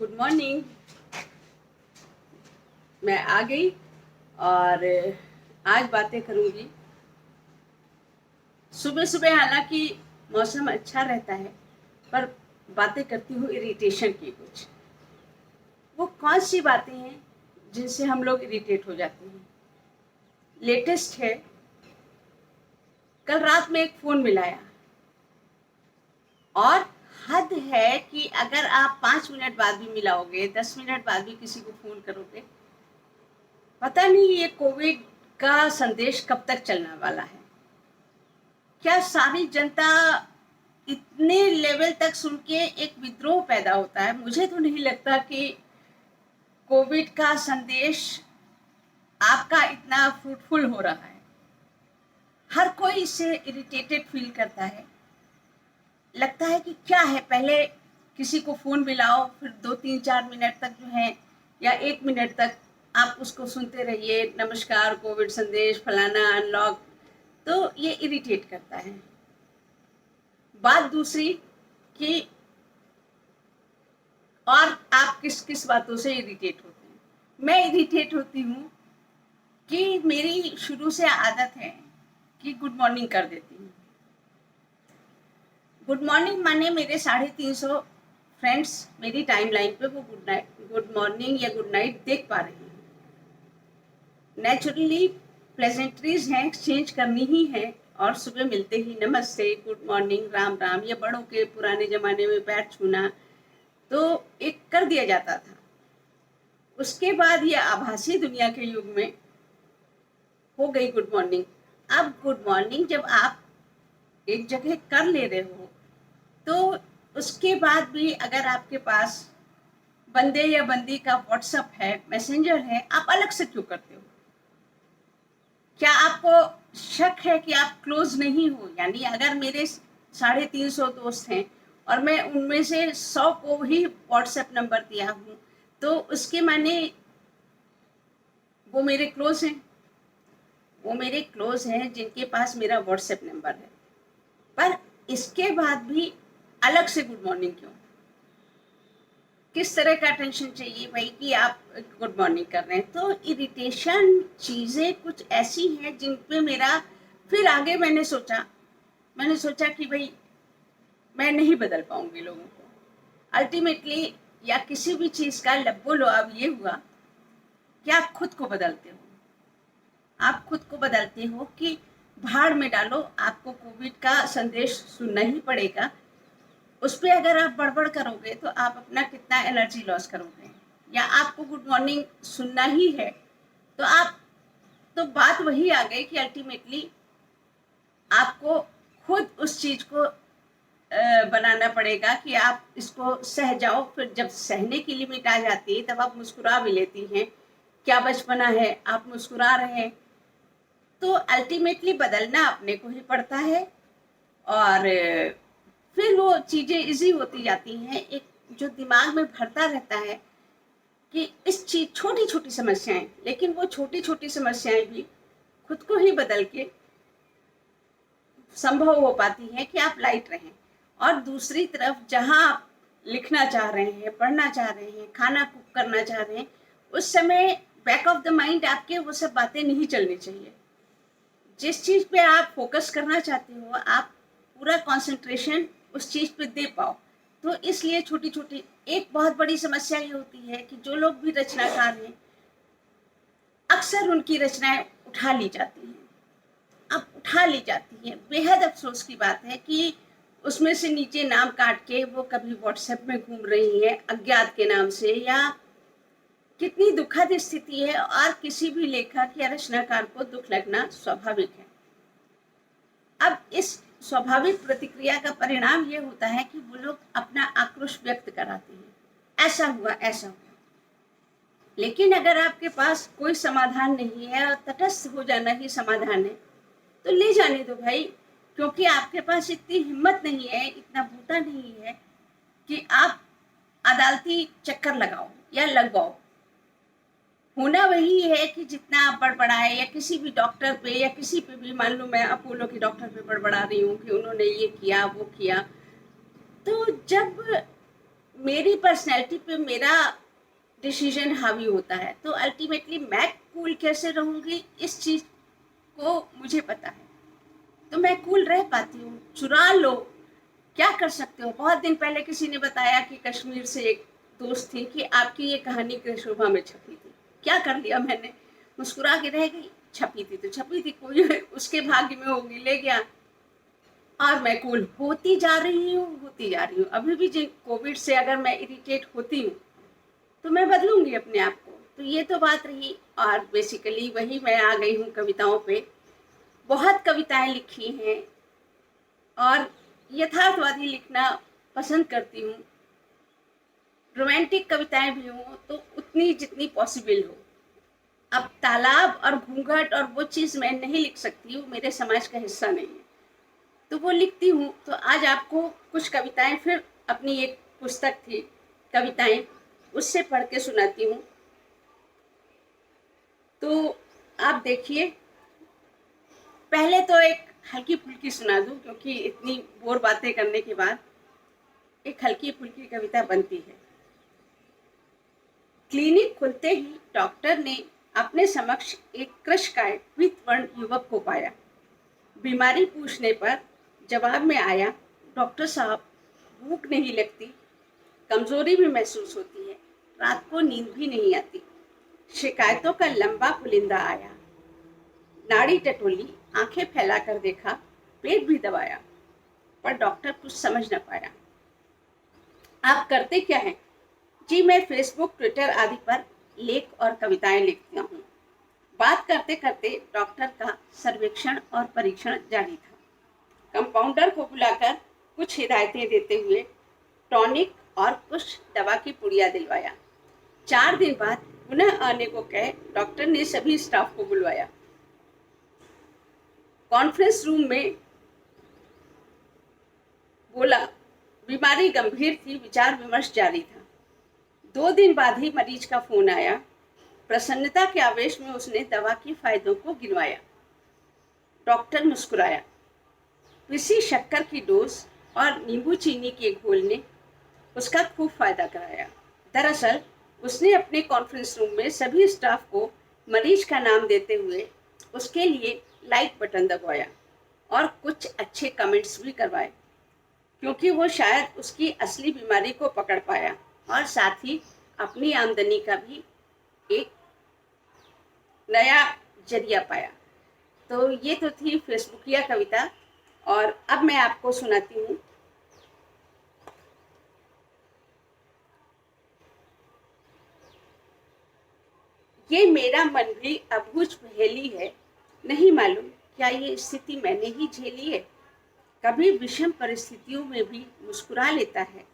Good morning. मैं आ गई और आज बातें करूंगी। सुबह सुबह हालांकि मौसम अच्छा रहता है, पर बातें करती हूँ इरिटेशन की। कुछ वो कौन सी बातें हैं जिनसे हम लोग इरिटेट हो जाते हैं। लेटेस्ट है, कल रात में एक फ़ोन मिलाया और हद है कि अगर आप 5 मिनट बाद भी मिलाओगे, 10 मिनट बाद भी किसी को फ़ोन करोगे, पता नहीं ये कोविड का संदेश कब तक चलने वाला है। क्या सारी जनता इतने लेवल तक सुन के एक विद्रोह पैदा होता है? मुझे तो नहीं लगता कि कोविड का संदेश आपका इतना फ्रूटफुल हो रहा है। हर कोई इससे इरिटेटेड फील करता है। लगता है कि क्या है, पहले किसी को फ़ोन मिलाओ, फिर 2 3 4 मिनट तक जो है या 1 मिनट तक आप उसको सुनते रहिए, नमस्कार, कोविड संदेश, फलाना, अनलॉक। तो ये इरिटेट करता है। बात दूसरी कि और आप किस किस बातों से इरिटेट होते हैं। मैं इरिटेट होती हूँ कि मेरी शुरू से आदत है कि गुड मॉर्निंग कर देती हूँ। गुड मॉर्निंग माने मेरे 350 फ्रेंड्स मेरी टाइमलाइन पे वो गुड मॉर्निंग या गुड नाइट देख पा रहे हैं। नेचुरली प्लेजेंट्रीज हैं, एक्सचेंज करनी ही है, और सुबह मिलते ही नमस्ते, गुड मॉर्निंग, राम राम, या बड़ों के पुराने ज़माने में पैर छूना तो एक कर दिया जाता था। उसके बाद ये आभासी दुनिया के युग में हो गई गुड मॉर्निंग। अब गुड मॉर्निंग जब आप एक जगह कर ले रहे हो, तो उसके बाद भी अगर आपके पास बंदे या बंदी का व्हाट्सएप है, मैसेंजर है, आप अलग से क्यों करते हो? क्या आपको शक है कि आप क्लोज नहीं हो? यानी अगर मेरे 350 दोस्त हैं और मैं उनमें से 100 को ही व्हाट्सएप नंबर दिया हूँ, तो उसके माने वो मेरे क्लोज हैं। वो मेरे क्लोज हैं जिनके पास मेरा व्हाट्सएप नंबर है। पर इसके बाद भी अलग से गुड मॉर्निंग क्यों? किस तरह का टेंशन चाहिए भाई कि आप गुड मॉर्निंग कर रहे हैं? तो इरिटेशन चीज़ें कुछ ऐसी हैं जिन पे मेरा फिर आगे मैंने सोचा कि भाई मैं नहीं बदल पाऊंगी लोगों को अल्टीमेटली, या किसी भी चीज़ का लब्बो लुआब ये हुआ कि आप खुद को बदलते हो। आप खुद को बदलते हो कि भाड़ में डालो, आपको कोविड का संदेश सुनना ही पड़ेगा। उस पर अगर आप बड़बड़ करोगे तो आप अपना कितना एनर्जी लॉस करोगे। या आपको गुड मॉर्निंग सुनना ही है तो आप, तो बात वही आ गई कि अल्टीमेटली आपको खुद उस चीज़ को बनाना पड़ेगा कि आप इसको सह जाओ। फिर जब सहने की लिमिट आ जाती है तब आप मुस्कुरा भी लेती हैं। क्या बचपना है, आप मुस्कुरा रहे हैं। तो अल्टीमेटली बदलना अपने को ही पड़ता है, और फिर वो चीज़ें इजी होती जाती हैं। एक जो दिमाग में भरता रहता है कि इस चीज छोटी छोटी समस्याएं, लेकिन वो छोटी छोटी समस्याएं भी खुद को ही बदल के संभव हो पाती हैं कि आप लाइट रहें। और दूसरी तरफ जहां आप लिखना चाह रहे हैं, पढ़ना चाह रहे हैं, खाना कुक करना चाह रहे हैं, उस समय बैक ऑफ द माइंड आपके वो सब बातें नहीं चलनी चाहिए। जिस चीज़ पे आप फोकस करना चाहते हो, आप पूरा कंसंट्रेशन उस चीज़ पे दे पाओ। तो इसलिए छोटी छोटी, एक बहुत बड़ी समस्या ये होती है कि जो लोग भी रचनाकार हैं, अक्सर उनकी रचनाएं उठा ली जाती हैं। अब उठा ली जाती हैं, बेहद अफसोस की बात है कि उसमें से नीचे नाम काट के वो कभी व्हाट्सएप में घूम रही है अज्ञात के नाम से। या कितनी दुखद स्थिति है, और किसी भी लेखक या रचनाकार को दुख लगना स्वाभाविक है। अब इस स्वाभाविक प्रतिक्रिया का परिणाम ये होता है कि वो लोग अपना आक्रोश व्यक्त कराते हैं, ऐसा हुआ, ऐसा हुआ। लेकिन अगर आपके पास कोई समाधान नहीं है और तटस्थ हो जाना ही समाधान है, तो ले जाने दो भाई। क्योंकि आपके पास इतनी हिम्मत नहीं है, इतना बूता नहीं है कि आप अदालती चक्कर लगाओ या लगवाओ। होना वही है कि जितना आप बड़बड़ाए, या किसी भी डॉक्टर पे या किसी पे भी, मान लो मैं अपोलो के डॉक्टर पे बड़बड़ा रही हूँ कि उन्होंने ये किया वो किया, तो जब मेरी पर्सनैलिटी पे मेरा डिसीजन हावी होता है, तो अल्टीमेटली मैं कूल कैसे रहूँगी इस चीज़ को मुझे पता है, तो मैं कूल रह पाती हूँ। चुरा लो, क्या कर सकते हो। बहुत दिन पहले किसी ने बताया कि कश्मीर से एक दोस्त थी कि आपकी ये कहानी कृष्णभा में छपी थी। क्या कर लिया मैंने, मुस्कुरा के रह गई। छपी थी तो छपी थी, कोई उसके भाग्य में होगी, ले गया। और मैं कूल होती जा रही हूँ, होती जा रही हूँ। अभी भी जिन कोविड से अगर मैं इरिटेट होती हूँ तो मैं बदलूंगी अपने आप को। तो ये तो बात रही। और बेसिकली वही मैं आ गई हूँ कविताओं पे। बहुत कविताएं लिखी हैं और यथार्थवादी लिखना पसंद करती हूँ। रोमांटिक कविताएं भी हों तो उतनी जितनी पॉसिबल हो। अब तालाब और घूंघट और वो चीज़ मैं नहीं लिख सकती हूँ, मेरे समाज का हिस्सा नहीं है, तो वो लिखती हूँ। तो आज आपको कुछ कविताएं फिर अपनी एक पुस्तक थी कविताएं, उससे पढ़ के सुनाती हूँ। तो आप देखिए, पहले तो एक हल्की फुल्की सुना दूँ, क्योंकि इतनी बोर बातें करने के बाद एक हल्की फुल्की कविता बनती है। क्लिनिक खुलते ही डॉक्टर ने अपने समक्ष एक कृशकाय वित्तवर्ण युवक को पाया। बीमारी पूछने पर जवाब में आया, डॉक्टर साहब भूख नहीं लगती, कमजोरी भी महसूस होती है, रात को नींद भी नहीं आती। शिकायतों का लंबा पुलिंदा आया। नाड़ी टटोली, आंखें फैलाकर देखा, पेट भी दबाया, पर डॉक्टर कुछ समझ न पाया। आप करते क्या हैं? जी मैं फेसबुक, ट्विटर आदि पर लेख और कविताएं लिखती हूँ। बात करते करते डॉक्टर का सर्वेक्षण और परीक्षण जारी था। कंपाउंडर को बुलाकर कुछ हिदायतें देते हुए टॉनिक और कुछ दवा की पुड़िया दिलवाया। 4 दिन बाद पुनः आने को कह डॉक्टर ने सभी स्टाफ को बुलवाया। कॉन्फ्रेंस रूम में बोला, बीमारी गंभीर थी, विचार विमर्श जारी था। 2 दिन बाद ही मरीज का फोन आया। प्रसन्नता के आवेश में उसने दवा के फायदों को गिनवाया। डॉक्टर मुस्कुराया। पिसी शक्कर की डोज और नींबू चीनी के घोल ने उसका खूब फायदा कराया। दरअसल उसने अपने कॉन्फ्रेंस रूम में सभी स्टाफ को मरीज का नाम देते हुए उसके लिए लाइक बटन दबाया और कुछ अच्छे कमेंट्स भी करवाए, क्योंकि वो शायद उसकी असली बीमारी को पकड़ पाया और साथ ही अपनी आमदनी का भी एक नया जरिया पाया। तो ये तो थी फेसबुकिया कविता, और अब मैं आपको सुनाती हूँ। ये मेरा मन भी अबूझ पहेली है, नहीं मालूम क्या ये स्थिति मैंने ही झेली है। कभी विषम परिस्थितियों में भी मुस्कुरा लेता है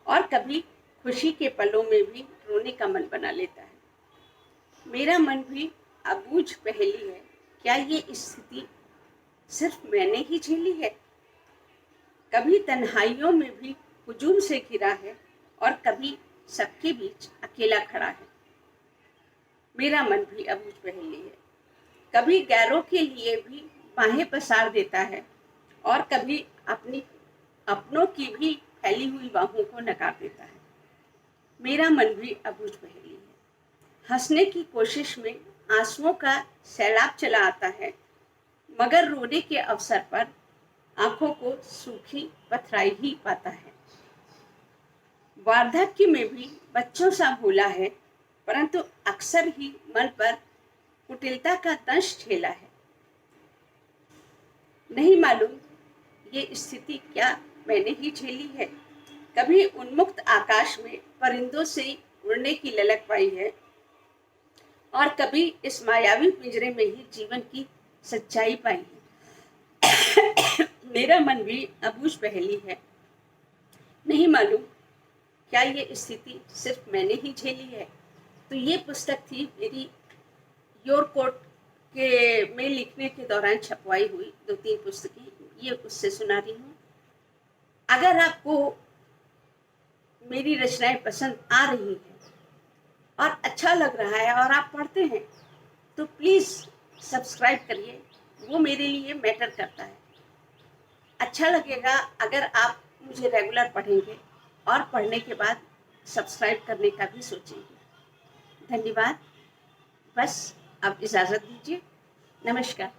और कभी खुशी के पलों में भी रोने का मन बना लेता है। मेरा मन भी अबूझ पहेली है, क्या ये स्थिति सिर्फ मैंने ही झेली है। कभी तन्हाइयों में भी हुजूम से घिरा है और कभी सबके बीच अकेला खड़ा है। मेरा मन भी अबूझ पहेली है, कभी गैरों के लिए भी बाहें पसार देता है और कभी अपनों की भी फैली हुई बाहों को नकार देता है। मेरा मन भी अबूझ पहेली है, हंसने की कोशिश में आंसुओं का सैलाब चला आता है, मगर रोने के अवसर पर आंखों को सूखी पथराई ही पाता है। वार्धक्य में भी बच्चों सा भोला है, परंतु अक्सर ही मन पर कुटिलता का दंश झेला है। नहीं मालूम ये स्थिति क्या मैंने ही झेली है। कभी उन्मुक्त आकाश में परिंदों से उड़ने की ललक पाई है और कभी इस मायावी पिंजरे में ही जीवन की सच्चाई पाई है। मेरा मन भी अबूझ पहेली है, नहीं मालूम क्या ये स्थिति सिर्फ मैंने ही झेली है। तो ये पुस्तक थी मेरी योर कोट के में लिखने के दौरान छपवाई हुई 2-3 पुस्तकें, ये उससे सुना रही हूँ। अगर आपको मेरी रचनाएं पसंद आ रही हैं और अच्छा लग रहा है और आप पढ़ते हैं, तो प्लीज़ सब्सक्राइब करिए, वो मेरे लिए मैटर करता है। अच्छा लगेगा अगर आप मुझे रेगुलर पढ़ेंगे और पढ़ने के बाद सब्सक्राइब करने का भी सोचेंगे। धन्यवाद। बस अब इजाज़त दीजिए। नमस्कार।